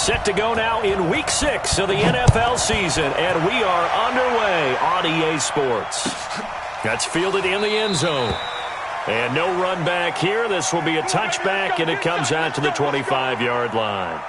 Set to go now in Week 6 of the NFL season, and we are underway on EA Sports. That's fielded in the end zone. And no run back here. This will be a touchback, and it comes out to the 25-yard line.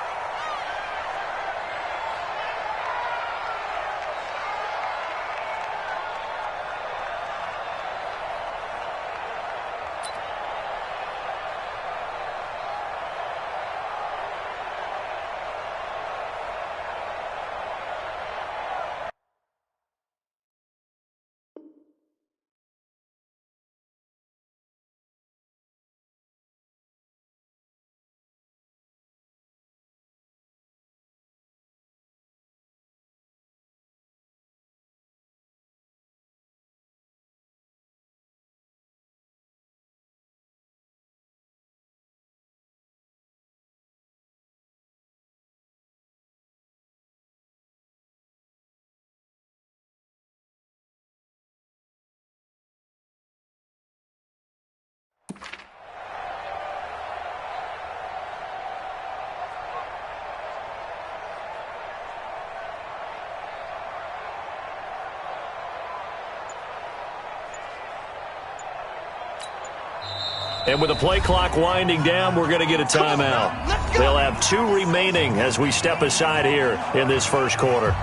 And with the play clock winding down, we're going to get a timeout. They'll have 2 remaining as we step aside here in this first quarter.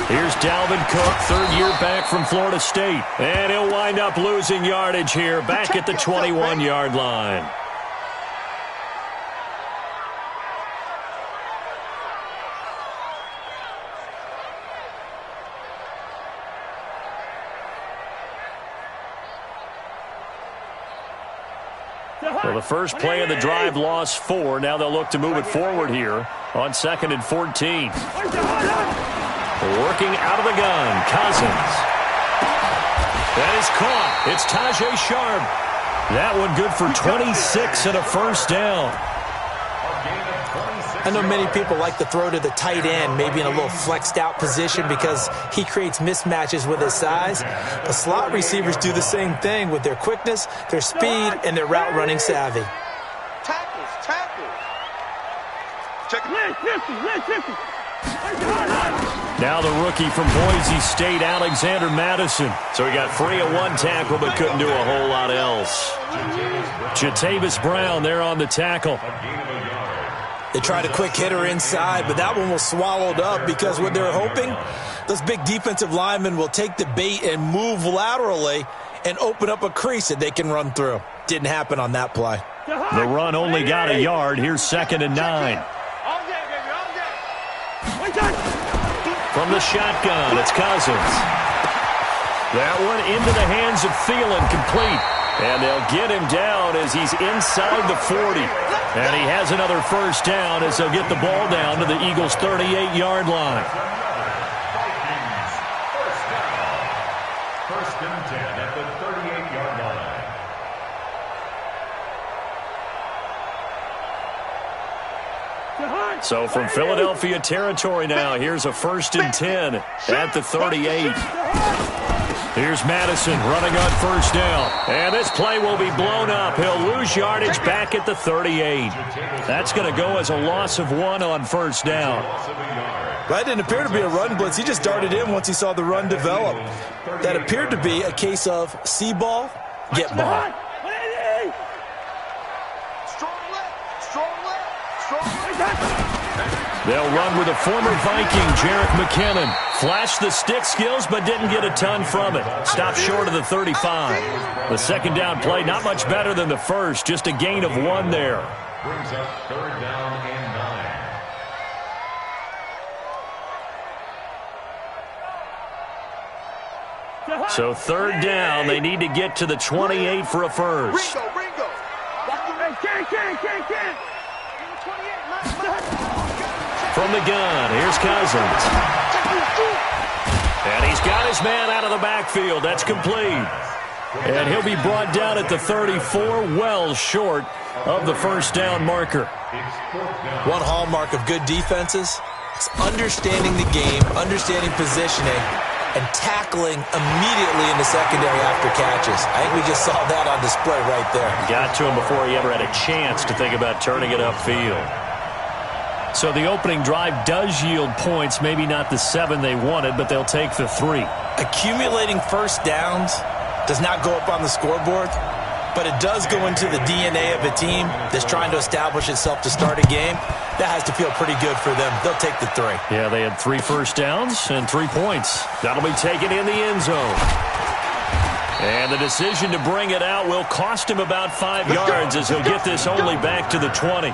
Here's Dalvin Cook, third year back from Florida State. And he'll wind up losing yardage here, back at the 21-yard line. Well, the first play of the drive lost 4. Now they'll look to move it forward here on 2nd and 14. Working out of the gun, Cousins. That is caught. It's Tajay Sharp. That one good for 26 and a first down. I know many people like to throw to the tight end, maybe in a little flexed out position because he creates mismatches with his size. The slot receivers do the same thing with their quickness, their speed, and their route running savvy. Tackles. Check it. Now the rookie from Boise State, Alexander Madison. So he got free of 1 tackle but couldn't do a whole lot else. Jatavis Brown there on the tackle. They tried a quick hitter inside, but that one was swallowed up because what they're hoping, those big defensive linemen will take the bait and move laterally and open up a crease that they can run through. Didn't happen on that play. The run only got a yard. Here's 2nd and 9. From the shotgun, it's Cousins. That one into the hands of Thielen, complete. And they'll get him down as he's inside the 40. And he has another first down as they'll get the ball down to the Eagles' 38-yard line. First and 10 at the 38-yard line. So from Philadelphia territory now, here's a 1st and 10 at the 38. Here's Madison running on first down. And this play will be blown up. He'll lose yardage back at the 38. That's going to go as a loss of 1 on first down. That didn't appear to be a run blitz. He just darted in once he saw the run develop. That appeared to be a case of see ball, get ball. They'll run with a former Viking, Jerick McKinnon. Flashed the stick skills, but didn't get a ton from it. Stopped short of the 35. The second down play, not much better than the first. Just a gain of 1 there. Brings up 3rd down and 9. So 3rd down, they need to get to the 28 for a first. Ringo. from the gun. Here's Cousins. And he's got his man out of the backfield. That's complete. And he'll be brought down at the 34, well short of the first down marker. One hallmark of good defenses is understanding the game, understanding positioning, and tackling immediately in the secondary after catches. I think we just saw that on display right there. Got to him before he ever had a chance to think about turning it upfield. So the opening drive does yield points, maybe not the 7 they wanted, but they'll take the 3. Accumulating first downs does not go up on the scoreboard, but it does go into the DNA of a team that's trying to establish itself to start a game. That has to feel pretty good for them. They'll take the 3. Yeah, they had 3 first downs and 3 points. That'll be taken in the end zone. And the decision to bring it out will cost him about 5 yards as he'll get this only back to the 20.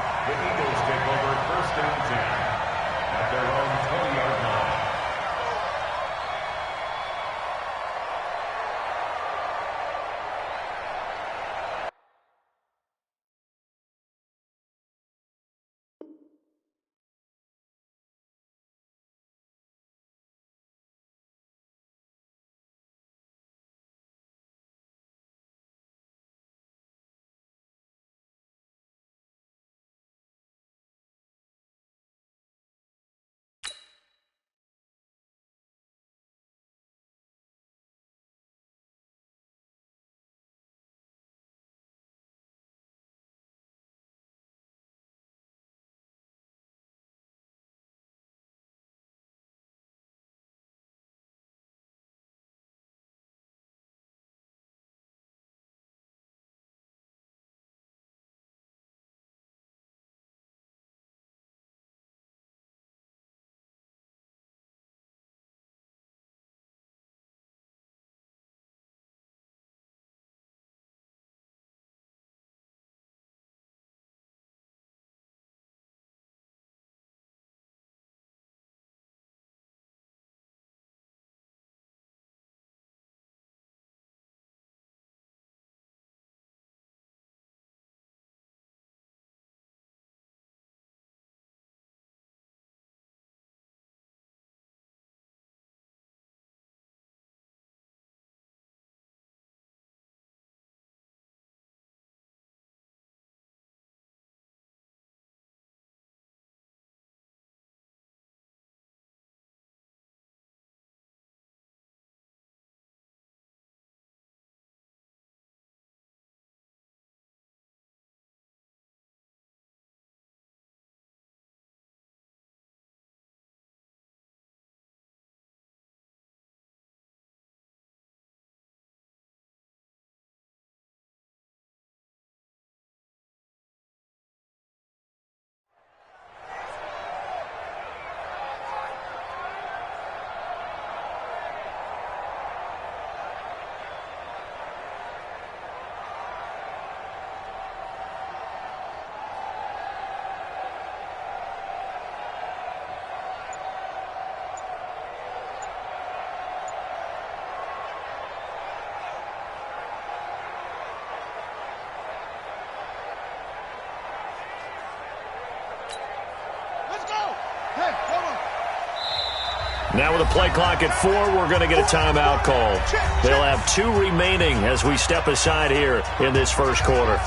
Now with a play clock at 4, we're going to get a timeout call. They'll have 2 remaining as we step aside here in this first quarter.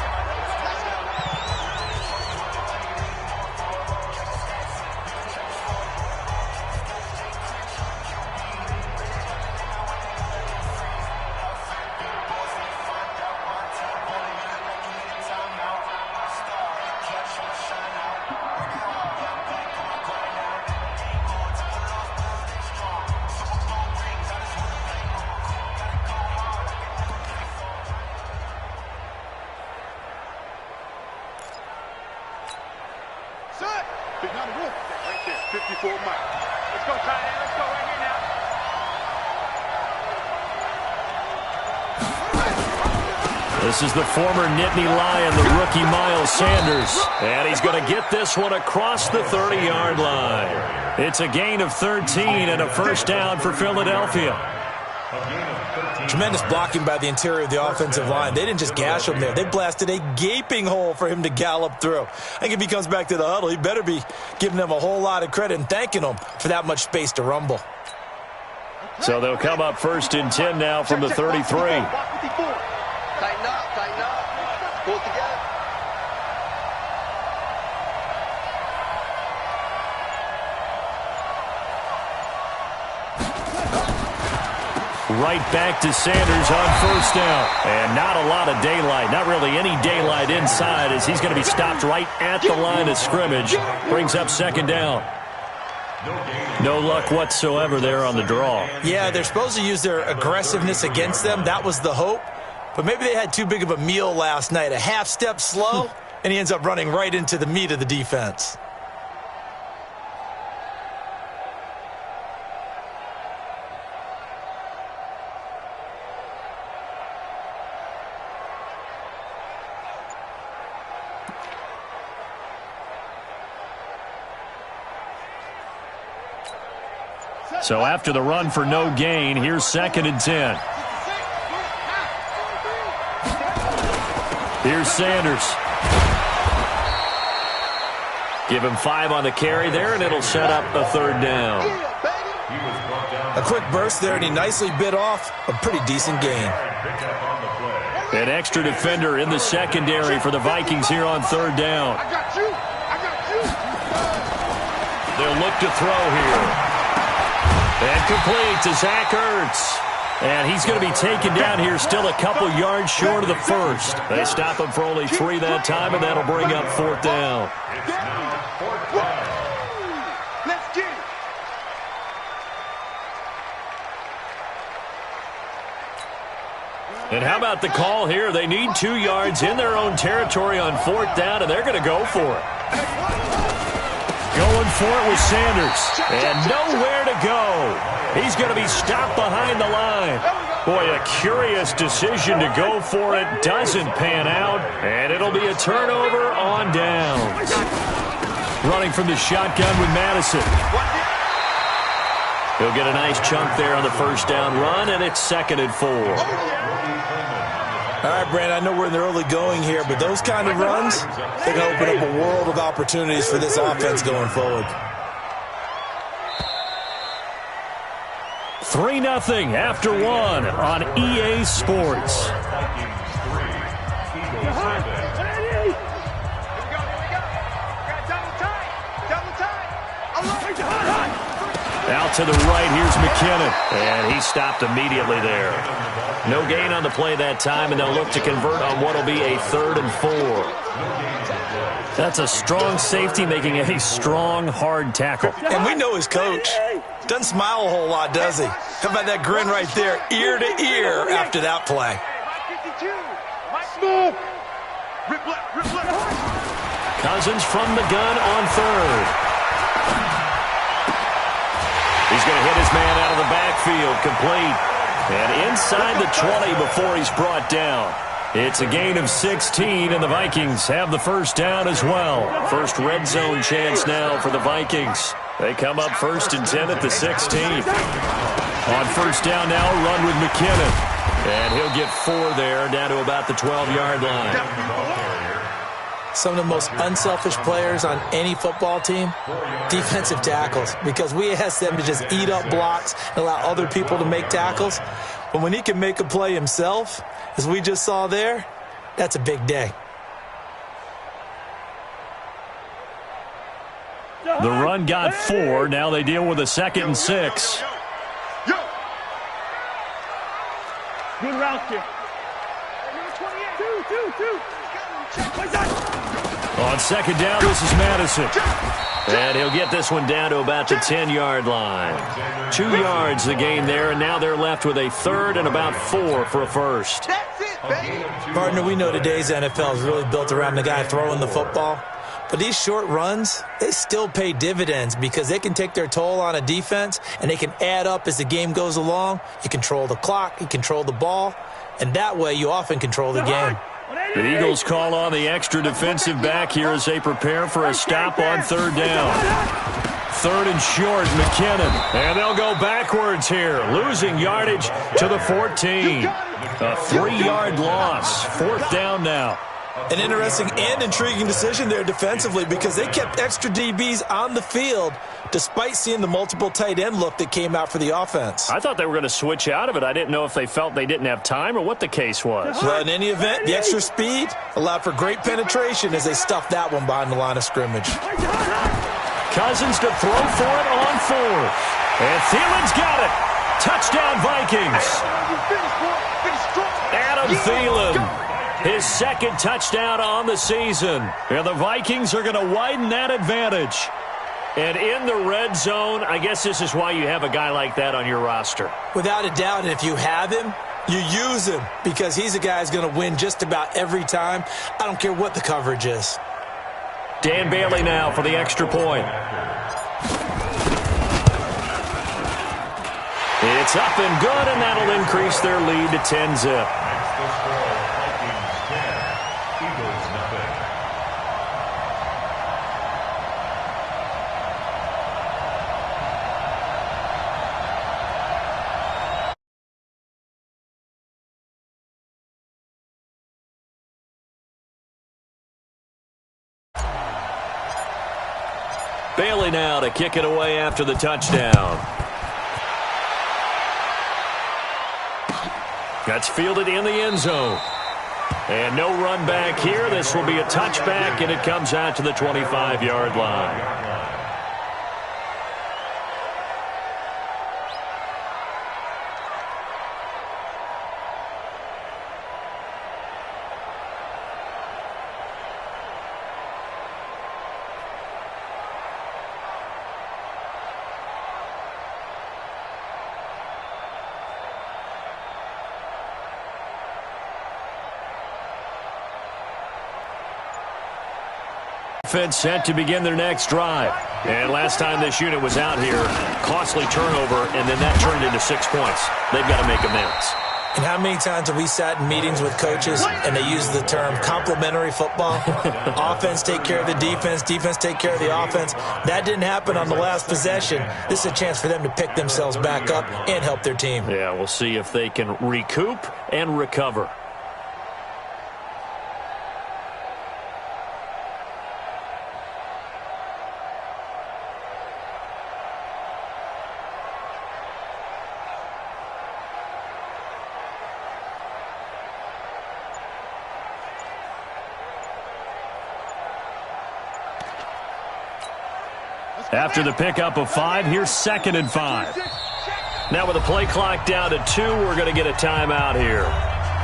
Right there, 54 Mike. Let's go, tight end. Let's go right here now. This is the former Nittany Lion, the rookie Miles Sanders. And he's going to get this one across the 30-yard line. It's a gain of 13 and a first down for Philadelphia. Tremendous blocking by the interior of the offensive line. They didn't just gash him there. They blasted a gaping hole for him to gallop through. I think if he comes back to the huddle, he better be giving them a whole lot of credit and thanking them for that much space to rumble. So they'll come up 1st and 10 now from the 33. Tighten up, tighten up. Pull it together. Right back to Sanders on 1st down. And not a lot of daylight. Not really any daylight inside as he's going to be stopped right at the line of scrimmage. Brings up 2nd down. No luck whatsoever there on the draw. Yeah, they're supposed to use their aggressiveness against them. That was the hope. But maybe they had too big of a meal last night. A half step slow, and he ends up running right into the meat of the defense. So after the run for no gain, here's 2nd and 10. Here's Sanders. Give him 5 on the carry there, and it'll set up a 3rd down. A quick burst there, and he nicely bit off a pretty decent gain. An extra defender in the secondary for the Vikings here on 3rd down. They'll look to throw here. And complete to Zach Ertz. And he's going to be taken down here, still a couple yards short of the 1st. They stop him for only 3 that time, and that'll bring up 4th down. Let's get it. And how about the call here? They need 2 yards in their own territory on 4th down, and they're going to go for it. Going for it with Sanders. And nowhere to go. He's going to be stopped behind the line. Boy, a curious decision to go for it. Doesn't pan out. And it'll be a turnover on downs. Running from the shotgun with Madison. He'll get a nice chunk there on the 1st down run, and it's 2nd and 4. All right, Brandon, I know we're in the early going here, but those kind of runs, they're going to open up a world of opportunities for this offense going forward. 3-0 after 1 on EA Sports. Out to the right, here's McKinnon. And he stopped immediately there. No gain on the play that time, and they'll look to convert on what will be a 3rd and 4. That's a strong safety making a strong, hard tackle. And we know his coach. Doesn't smile a whole lot, does he? How about that grin right there, ear to ear after that play? Cousins from the gun on 3rd. He's going to hit his man out of the backfield, complete. And inside the 20 before he's brought down. It's a gain of 16, and the Vikings have the 1st down as well. First red zone chance now for the Vikings. They come up 1st and 10 at the 16. On 1st down now, run with McKinnon. And he'll get 4 there, down to about the 12-yard line. Some of the most unselfish players on any football team, defensive tackles, because we ask them to just eat up blocks and allow other people to make tackles. But when he can make a play himself, as we just saw there, that's a big day. The run got 4. Now they deal with a 2nd and 6. Good route here. Two. On 2nd down, this is Madison. And he'll get this one down to about the 10-yard line. 2 yards the gain there, and now they're left with a 3rd and about 4 for a 1st. That's it, baby. Partner, we know today's NFL is really built around the guy throwing the football. But these short runs, they still pay dividends because they can take their toll on a defense, and they can add up as the game goes along. You control the clock, you control the ball, and that way you often control the game. The Eagles call on the extra defensive back here as they prepare for a stop on 3rd down. 3rd and short, McKinnon. And they'll go backwards here, losing yardage to the 14. A 3-yard loss. 4th down now. An interesting and intriguing decision there defensively because they kept extra DBs on the field despite seeing the multiple tight end look that came out for the offense. I thought they were going to switch out of it. I didn't know if they felt they didn't have time or what the case was. Well, in any event, the extra speed allowed for great penetration as they stuffed that one behind the line of scrimmage. Cousins to throw for it on 4th. And Thielen's got it. Touchdown, Vikings. Adam Thielen. His 2nd touchdown on the season. And the Vikings are going to widen that advantage. And in the red zone, I guess this is why you have a guy like that on your roster. Without a doubt, and if you have him, you use him because he's a guy who's going to win just about every time. I don't care what the coverage is. Dan Bailey now for the extra point. It's up and good, and that'll increase their lead to 10-zip. Bailey now to kick it away after the touchdown. That's fielded in the end zone. And no run back here. This will be a touchback, and it comes out to the 25-yard line. Offense set to begin their next drive. And last time this unit was out here, costly turnover, and then that turned into 6 points. They've got to make amends. And how many times have we sat in meetings with coaches and they use the term complementary football? Offense take care of the defense, defense take care of the offense. That didn't happen on the last possession. This is a chance for them to pick themselves back up and help their team. Yeah, we'll see if they can recoup and recover. After the pickup of 5, here's 2nd and 5. Now with the play clock down to 2, we're going to get a timeout here.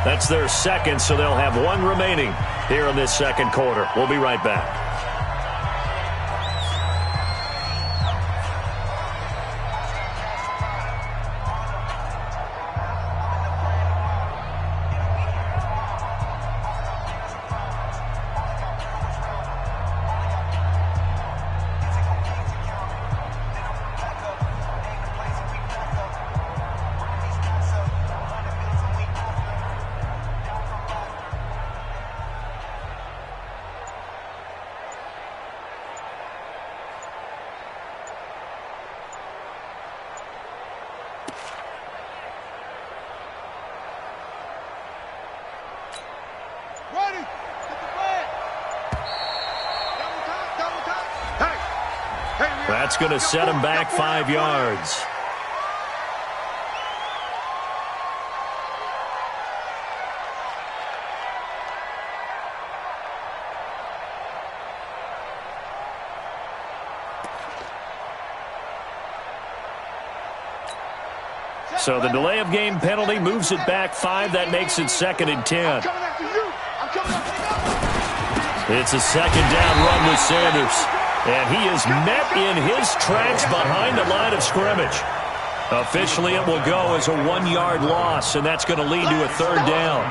That's their 2nd, so they'll have 1 remaining here in this 2nd quarter. We'll be right back. That's going to set him back 5 yards. So the delay of game penalty moves it back 5. That makes it 2nd and 10. It's a 2nd down run with Sanders. And he is met in his tracks behind the line of scrimmage. Officially, it will go as a 1-yard loss, and that's going to lead to a 3rd down.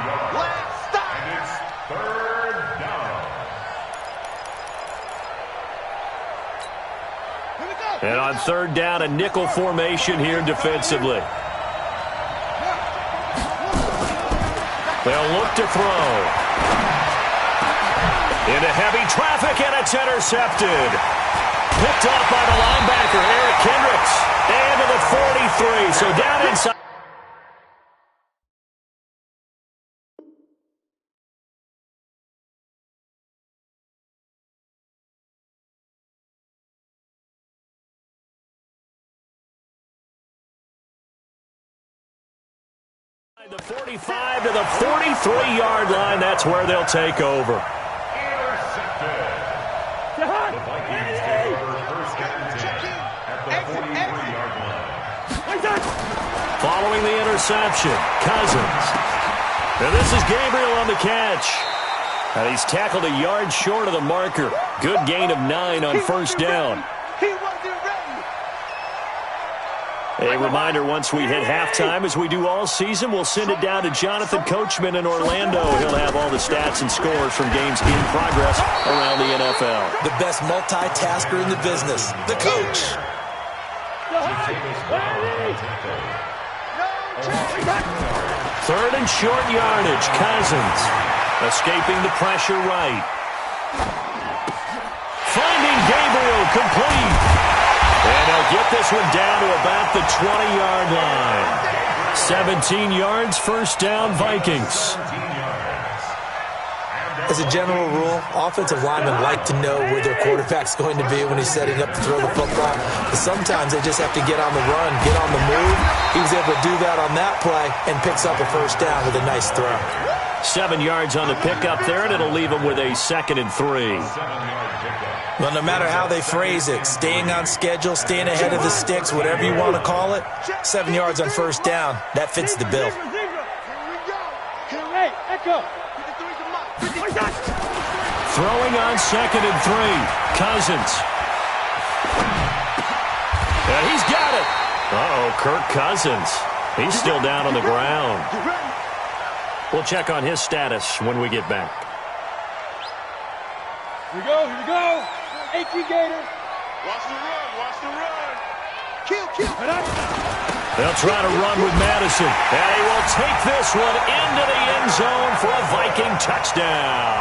And on 3rd down, a nickel formation here defensively. They'll look to throw. Into heavy traffic, and it's intercepted. picked off by the linebacker, Eric Kendricks. And to the 43, so down inside. The 45 to the 43-yard line. That's where they'll take over. The Vikings take over first and 10 at the 43-yard line. Following the interception, Cousins. And this is Gabriel on the catch. And he's tackled a yard short of the marker. Good gain of 9 on first down. A reminder, once we hit halftime, as we do all season, we'll send it down to Jonathan Coachman in Orlando. He'll have all the stats and scores from games in progress around the NFL. The best multitasker in the business, the coach. Third and short yardage, Cousins. Escaping the pressure right. Finding Gabriel complete. And they'll get this one down to about the 20-yard line. 17 yards, first down, Vikings. As a general rule, offensive linemen like to know where their quarterback's going to be when he's setting up to throw the football. But sometimes they just have to get on the run, get on the move. He was able to do that on that play and picks up a first down with a nice throw. 7 yards on the pickup there, and it'll leave him with a 2nd and 3. Well, no matter how they phrase it, staying on schedule, staying ahead of the sticks, whatever you want to call it, 7 yards on first down, that fits the bill. Throwing on 2nd and 3, Cousins. And he's got it. Uh-oh, Kirk Cousins. He's still down on the ground. We'll check on his status when we get back. Here we go. 18 Gators. Watch the run. Kill. They'll try to run with Madison. And he will take this one into the end zone for a Viking touchdown.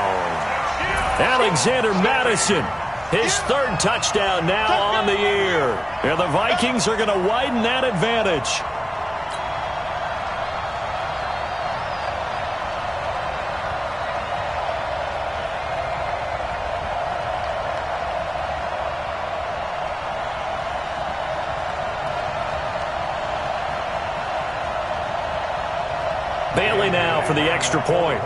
Alexander Madison, his 3rd touchdown now on the year. And the Vikings are going to widen that advantage. Bailey now for the extra point.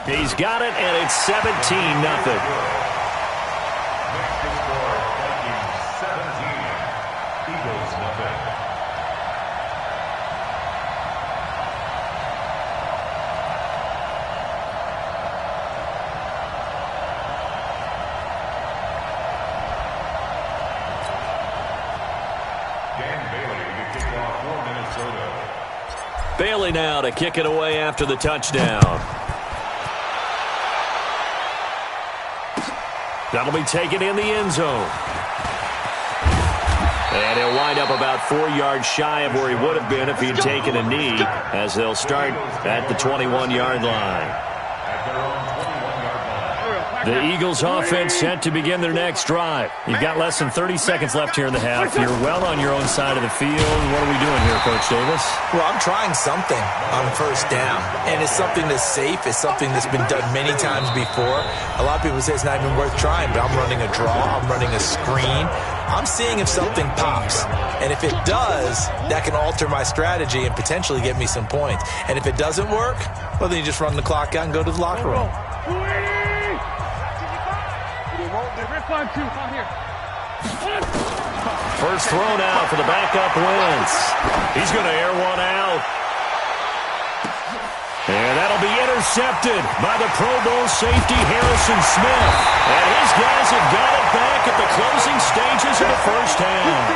He's got it, and it's 17-0. Bailey now to kick it away after the touchdown. That'll be taken in the end zone. And he'll wind up about 4 yards shy of where he would have been if he'd taken a knee, as they'll start at the 21-yard line. The Eagles offense set to begin their next drive. You've got less than 30 seconds left here in the half. You're well on your own side of the field. What are we doing here, Coach Davis? Well, I'm trying something on first down, and it's something that's safe. It's something that's been done many times before. A lot of people say it's not even worth trying, but I'm running a draw. I'm running a screen. I'm seeing if something pops, and if it does, that can alter my strategy and potentially get me some points. And if it doesn't work, well, then you just run the clock out and go to the locker room. First throw now for the backup Wentz. He's going to air one out. And that'll be intercepted by the Pro Bowl safety Harrison Smith. And his guys have got it back at the closing stages of the first half.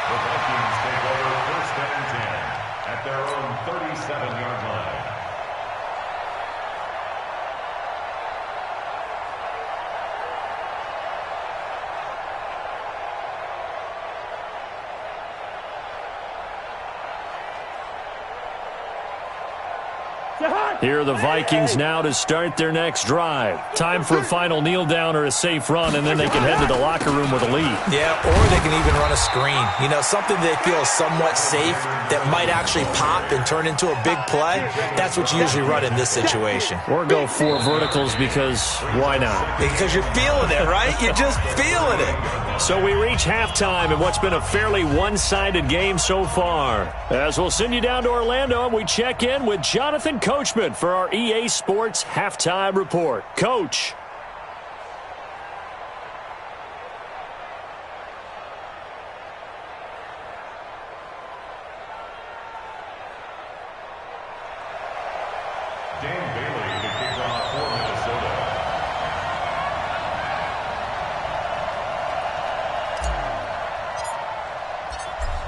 The Vikings take over first and 10 at their own 37-yard line. Here are the Vikings now to start their next drive. Time for a final kneel down or a safe run, and then they can head to the locker room with a lead. Yeah, or they can even run a screen. You know, something they feel is somewhat safe that might actually pop and turn into a big play. That's what you usually run in this situation. Or go 4 verticals because why not? Because you're feeling it, right? You're just feeling it. So we reach halftime in what's been a fairly one-sided game so far. As we'll send you down to Orlando, and we check in with Jonathan Coachman for our EA Sports Halftime Report. Coach.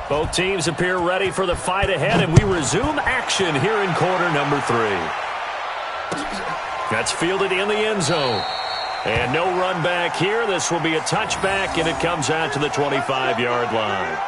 Both teams appear ready for the fight ahead, and we resume action here in quarter number 3. That's fielded in the end zone. And no run back here. This will be a touchback, and it comes out to the 25-yard line.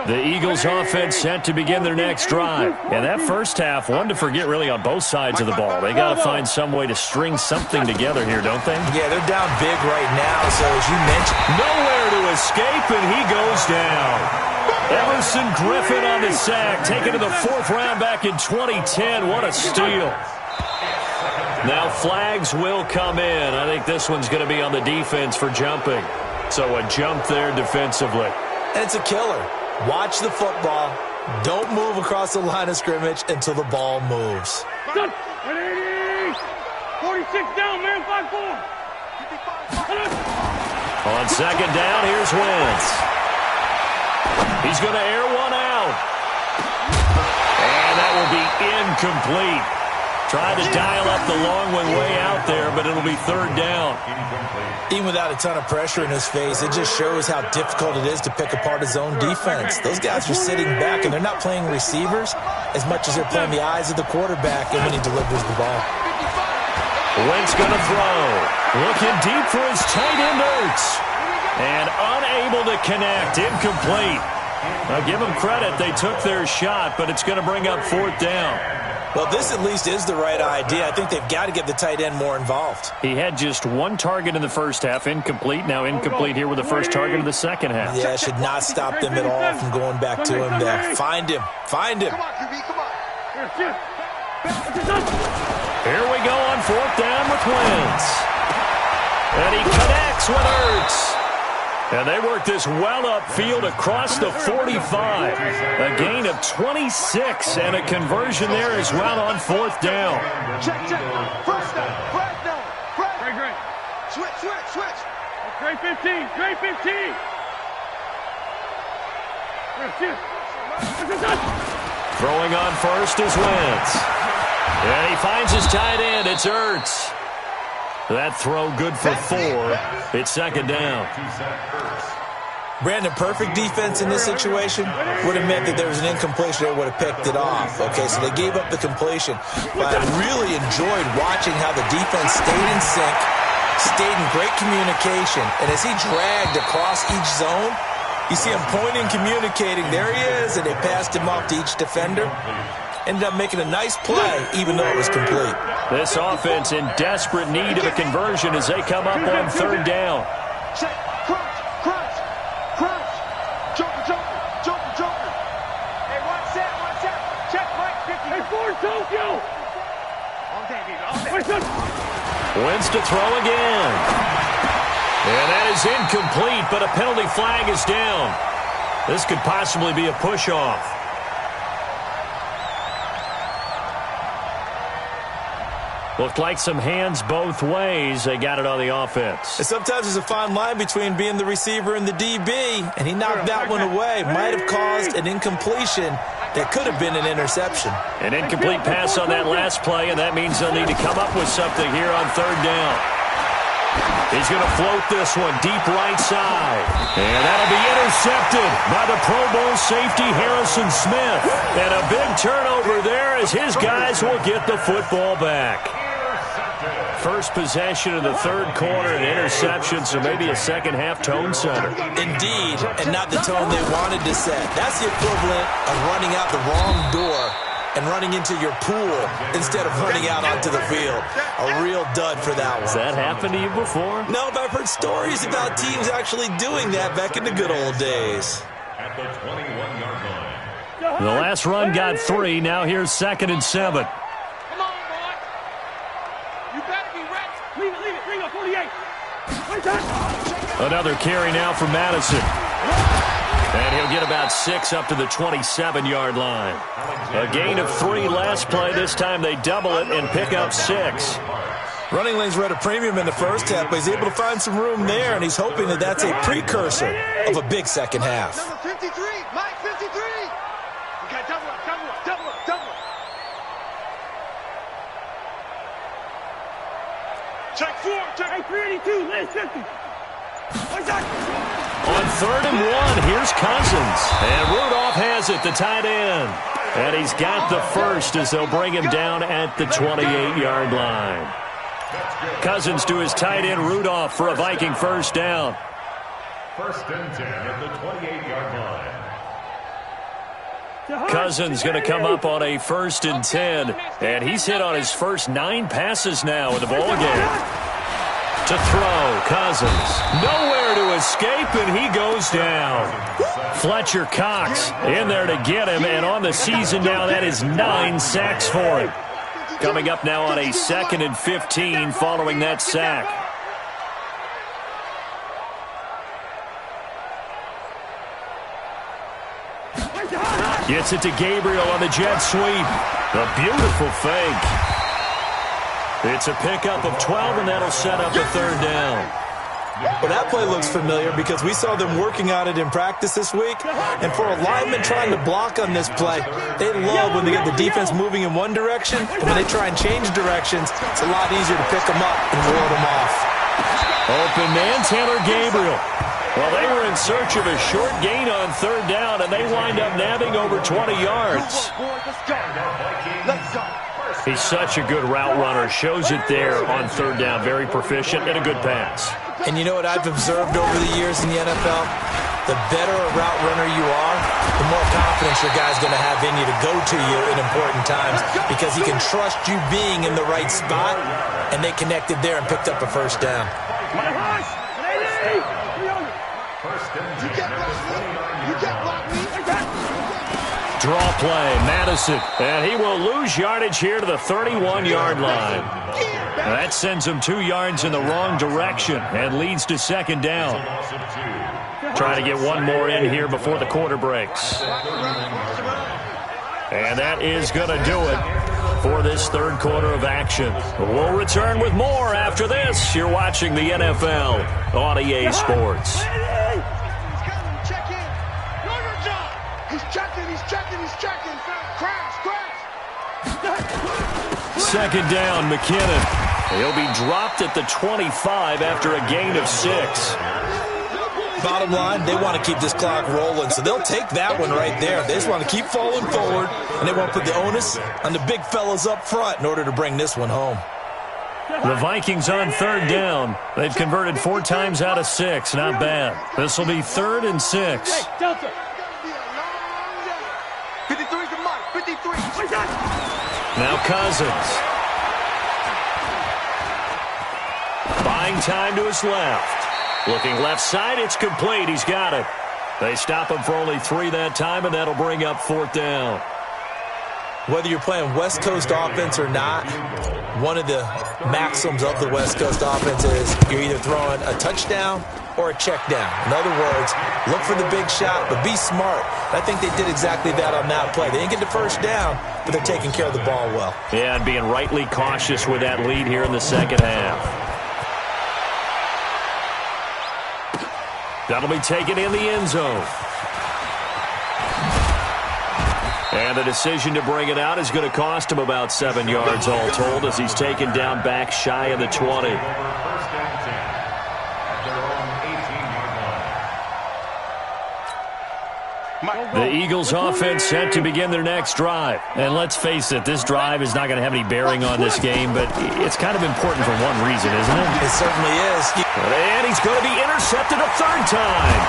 The Eagles offense set to begin their next drive. And that first half, one to forget really on both sides of the ball. They got to find some way to string something together here, don't they? Yeah, they're down big right now, so as you mentioned. Nowhere to escape, and he goes down. Emerson Griffin on the sack, taken to the 4th round back in 2010. What a steal. Now flags will come in. I think this one's going to be on the defense for jumping. So a jump there defensively. And it's a killer. Watch the football. Don't move across the line of scrimmage until the ball moves. 46 down, man. 5-4. On second down, here's Wentz. He's going to air one out. And that will be incomplete. Tried to dial up the long one way out there, but it'll be 3rd down. Even without a ton of pressure in his face, it just shows how difficult it is to pick apart his own defense. Those guys are sitting back, and they're not playing receivers as much as they're playing the eyes of the quarterback and when he delivers the ball. Wentz going to throw. Looking deep for his tight end, Ertz. And unable to connect. Incomplete. Now, give them credit. They took their shot, but it's going to bring up 4th down. Well, this at least is the right idea. I think they've got to get the tight end more involved. He had just 1 target in the first half, incomplete. Now incomplete here with the first target of the second half. Yeah, it should not stop them at all from going back to him there. Find him. Find him. Come on, QB, come on. Here we go on 4th down with Wentz. And he connects with Ertz. And they work this well upfield across the 45. A gain of 26 and a conversion there as well on 4th down. Check. First down. Great. Switch. Great 15. Throwing on first is Wentz. And he finds his tight end. It's Ertz. That throw good for 4. It's 2nd down. Brandon, perfect defense in this situation would have meant that there was an incompletion. They would have picked it off. Okay, so they gave up the completion. But I really enjoyed watching how the defense stayed in sync, stayed in great communication. And as he dragged across each zone, you see him pointing, communicating. There he is, and they passed him off to each defender. Ended up making a nice play, even though it was complete. This offense in desperate need of a conversion as they come up on 3rd down. Check. Crunch. Joker. Hey, one set. Check, Mike. 50. Hey, Ford, Tokyo. All day, baby. Wentz to throw again. And that is incomplete, but a penalty flag is down. This could possibly be a push-off. Looked like some hands both ways. They got it on the offense. And sometimes there's a fine line between being the receiver and the DB, and he knocked that one away. Might have caused an incompletion that could have been an interception. An incomplete pass on that last play, and that means they'll need to come up with something here on 3rd down. He's going to float this one deep right side. And that'll be intercepted by the Pro Bowl safety Harrison Smith. And a big turnover there as his guys will get the football back. First possession of the third quarter, an interception, so maybe a second-half tone setter. Indeed, and not the tone they wanted to set. That's the equivalent of running out the wrong door and running into your pool instead of running out onto the field. A real dud for that one. Has that happened to you before? No, but I've heard stories about teams actually doing that back in the good old days. At the 21-yard line. The last run got 3. Now here's 2nd and 7. Come on, boy. You better be ready. Leave it. Bring up 48. Another carry now for Madison. And he'll get about 6 up to the 27-yard line. A gain of 3 last play. This time they double it and pick up 6. Running lanes were at a premium in the first half, but he's able to find some room there, and he's hoping that that's a precursor of a big second half. Number 53, Mike 53. You got double up. Check 4, check 382, last 50. On 3rd and 1, here's Cousins. And Rudolph has it, the tight end. And he's got the first as they'll bring him down at the 28-yard line. Cousins to his tight end Rudolph for a Viking first down. 1st and 10 at the 28-yard line. Cousins going to come up on a 1st and 10. And he's hit on his first 9 passes now in the ball game. To throw, Cousins. Nowhere to escape, and he goes down. Fletcher Cox in there to get him, and on the season now, that is 9 sacks for him. Coming up now on a 2nd and 15 following that sack. Gets it to Gabriel on the jet sweep. A beautiful fake. It's a pickup of 12, and that'll set up a 3rd down. Well, that play looks familiar because we saw them working on it in practice this week. And for a lineman trying to block on this play, they love when they get the defense moving in one direction. And when they try and change directions, it's a lot easier to pick them up and ward them off. Open man, Taylor Gabriel. Well, they were in search of a short gain on 3rd down, and they wind up nabbing over 20 yards. Let's go. He's such a good route runner. Shows it there on 3rd down. Very proficient and a good pass. And you know what I've observed over the years in the NFL? The better a route runner you are, the more confidence your guy's going to have in you to go to you in important times because he can trust you being in the right spot, and they connected there and picked up a first down. Draw play, Madison, and he will lose yardage here to the 31-yard line. That sends him 2 yards in the wrong direction and leads to 2nd down. Trying to get one more in here before the quarter breaks. And that is going to do it for this 3rd quarter of action. We'll return with more after this. You're watching the NFL on EA Sports. Second down, McKinnon. He'll be dropped at the 25 after a gain of 6. Bottom line, they want to keep this clock rolling, so they'll take that one right there. They just want to keep falling forward, and they want to put the onus on the big fellas up front in order to bring this one home. The Vikings on 3rd down. They've converted 4 times out of 6. Not bad. This will be 3rd and 6. Delta. 53 to Mike. 53. Now Cousins. Buying time to his left. Looking left side, it's complete. He's got it. They stop him for only 3 that time, and that'll bring up 4th down. Whether you're playing West Coast offense or not, one of the maxims of the West Coast offense is you're either throwing a touchdown or a check down. In other words, look for the big shot, but be smart. I think they did exactly that on that play. They didn't get the first down, but they're taking care of the ball well. Yeah, and being rightly cautious with that lead here in the second half. That'll be taken in the end zone. And the decision to bring it out is going to cost him about 7 yards all told as he's taken down back shy of the 20. The Eagles offense set to begin their next drive. And let's face it, this drive is not going to have any bearing on this game, but it's kind of important for one reason, isn't it? It certainly is. And he's going to be intercepted a third time.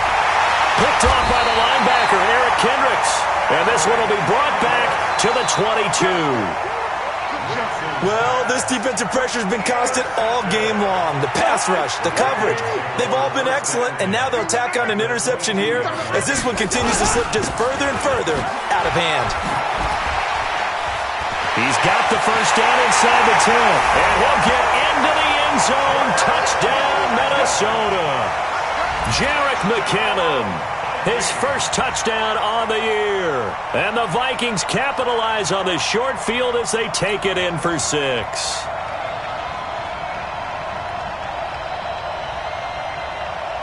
Picked off by the linebacker, Eric Kendricks. And this one will be brought back to the 22. Well, this defensive pressure has been constant all game long. The pass rush, the coverage, they've all been excellent, and now they'll tack on an interception here as this one continues to slip just further and further out of hand. He's got the first down inside the 10, and he'll get into the end zone. Touchdown, Minnesota. Jerick McKinnon, his first touchdown on the year. And the Vikings capitalize on this short field as they take it in for 6.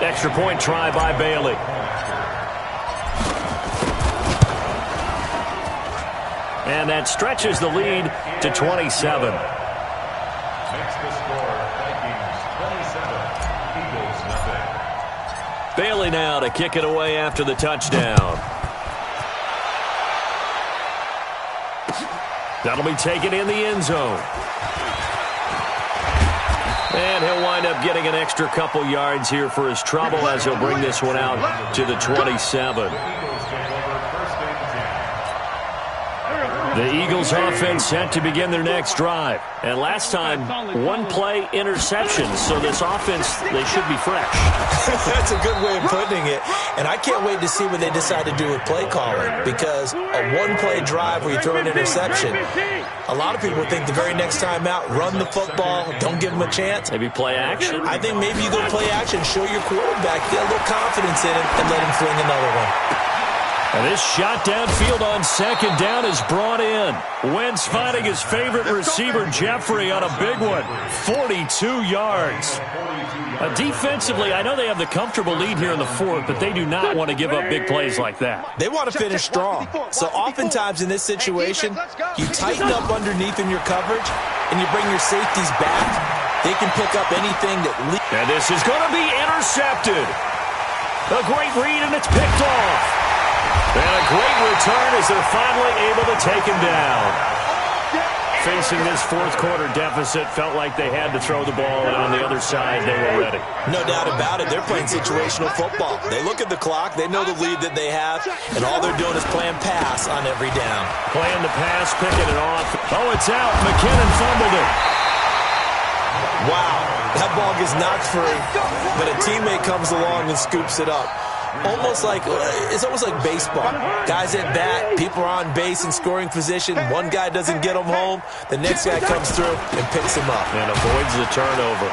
Extra point try by Bailey. And that stretches the lead to 27. Makes the score Vikings 27, Eagles nothing. Bailey now to kick it away after the touchdown. That'll be taken in the end zone. And he'll wind up getting an extra couple yards here for his trouble as he'll bring this one out to the 27. The Eagles offense set to begin their next drive. And last time, one-play interception. So this offense, they should be fresh. That's a good way of putting it. And I can't wait to see what they decide to do with play calling, because a one-play drive where you throw an interception, a lot of people think the very next time out, run the football, don't give them a chance. Maybe play action. I think maybe you go play action, show your quarterback, get a little confidence in him, and let him fling another one. And this shot downfield on second down is brought in. Wentz finding his favorite receiver, Jeffrey, on a big one. 42 yards. Defensively, I know they have the comfortable lead here in the fourth, but they do not want to give up big plays like that. They want to finish strong. So oftentimes in this situation, you tighten up underneath in your coverage, and you bring your safeties back. They can pick up anything that leads. And this is going to be intercepted. A great read, and it's picked off. And a great return as they're finally able to take him down. Facing this fourth quarter deficit, felt like they had to throw the ball, and on the other side, they were ready. No doubt about it. They're playing situational football. They look at the clock, they know the lead that they have, and all they're doing is playing pass on every down. Playing the pass, picking it off. Oh, it's out. McKinnon fumbled it. Wow, that ball gets knocked free, but a teammate comes along and scoops it up. It's almost like baseball. Guys at bat, people are on base in scoring position. One guy doesn't get them home. The next guy comes through and picks him up. And avoids the turnover.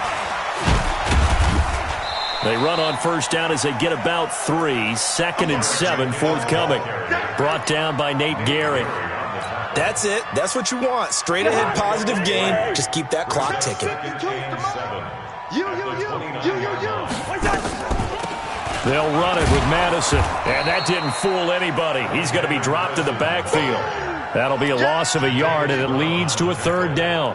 They run on first down as they get about 3. 2nd and 7 forthcoming. Brought down by Nate Gehring. That's it. That's what you want. Straight ahead positive gain. Just keep that clock ticking. They'll run it with Madison, and that didn't fool anybody. He's going to be dropped in the backfield. That'll be a loss of a yard, and it leads to a third down.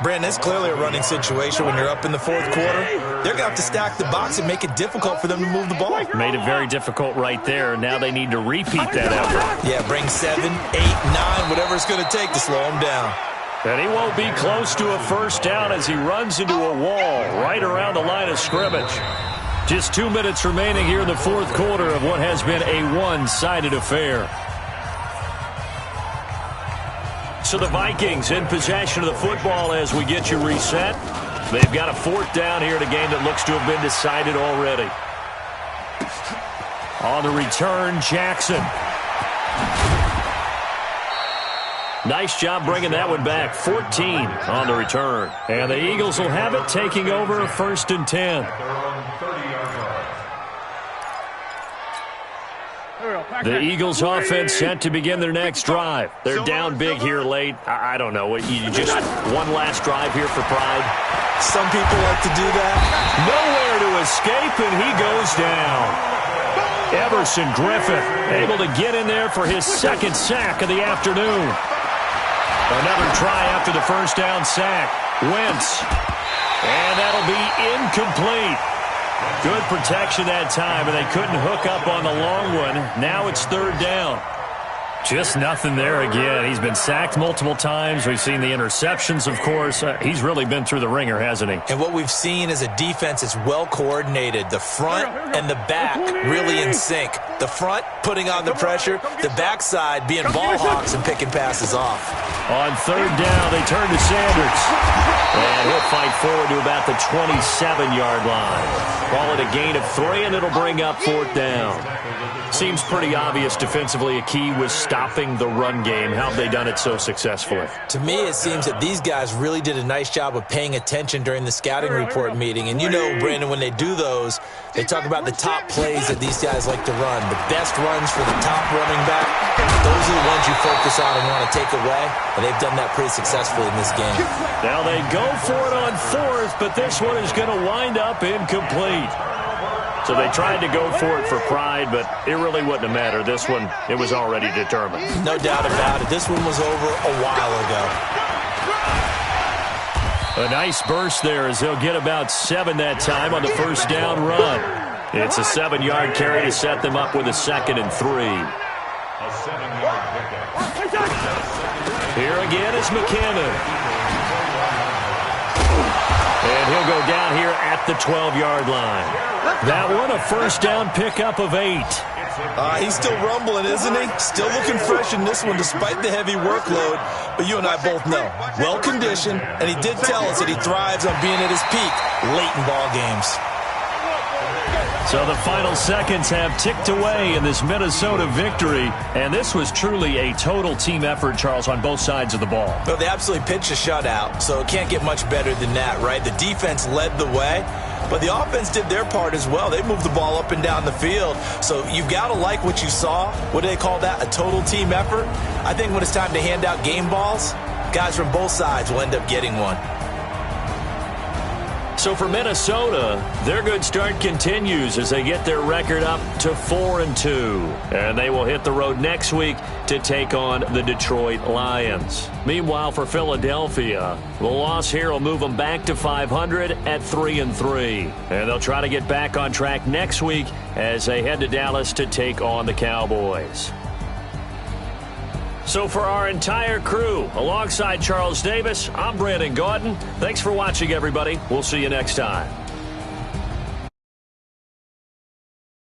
Brandon, that's clearly a running situation when you're up in the fourth quarter. They're going to have to stack the box and make it difficult for them to move the ball. Made it very difficult right there. Now they need to repeat that effort. Yeah, bring 7, 8, 9, whatever it's going to take to slow them down. And he won't be close to a first down as he runs into a wall right around the line of scrimmage. Just 2 minutes remaining here in the fourth quarter of what has been a one-sided affair. So the Vikings in possession of the football as we get you reset. They've got a fourth down here in a game that looks to have been decided already. On the return, Jackson. Nice job bringing that one back. 14 on the return. And the Eagles will have it, taking over 1st and 10. The Eagles offense set to begin their next drive. They're down big here late. I don't know. You just one last drive here for pride. Some people like to do that. Nowhere to escape, and he goes down. Everson Griffith able to get in there for his second sack of the afternoon. Another try after the first down sack. Wentz. And that'll be incomplete. Good protection that time, and they couldn't hook up on the long one. Now it's third down. Just nothing there again. He's been sacked multiple times. We've seen the interceptions, of course. He's really been through the ringer, hasn't he? And what we've seen is a defense that's well coordinated. The front and the back really in sync. The front putting on the pressure, the backside being ball hawks and picking passes off. On third down, they turn to Sanders. And he'll fight forward to about the 27-yard line. Call it a gain of 3, and it'll bring up fourth down. Seems pretty obvious defensively a key was stopping the run game. How have they done it so successfully? To me, it seems that these guys really did a nice job of paying attention during the scouting report meeting. And you know, Brandon, when they do those, they talk about the top plays that these guys like to run. The best runs for the top running back, those are the ones you focus on and want to take away. And they've done that pretty successfully in this game. Now they go for it on fourth, but this one is going to wind up incomplete. So they tried to go for it for pride, but it really wouldn't have mattered. This one, it was already determined. No doubt about it. This one was over a while ago. A nice burst there as they'll get about 7 that time on the first down run. It's a 7-yard carry to set them up with a 2nd and 3. A 7-yard pickup. Here again is McKinnon. And he'll go down here at the 12-yard line. That one, a first down pickup of 8. He's still rumbling, isn't he? Still looking fresh in this one despite the heavy workload. But you and I both know, well-conditioned, and he did tell us that he thrives on being at his peak late in ball games. So the final seconds have ticked away in this Minnesota victory. And this was truly a total team effort, Charles, on both sides of the ball. Well, they absolutely pitched a shutout, so it can't get much better than that, right? The defense led the way, but the offense did their part as well. They moved the ball up and down the field. So you've got to like what you saw. What do they call that? A total team effort? I think when it's time to hand out game balls, guys from both sides will end up getting one. So for Minnesota, their good start continues as they get their record up to 4-2. And they will hit the road next week to take on the Detroit Lions. Meanwhile, for Philadelphia, the loss here will move them back to 500 at 3-3. And they'll try to get back on track next week as they head to Dallas to take on the Cowboys. So for our entire crew, alongside Charles Davis, I'm Brandon Gautin. Thanks for watching, everybody. We'll see you next time.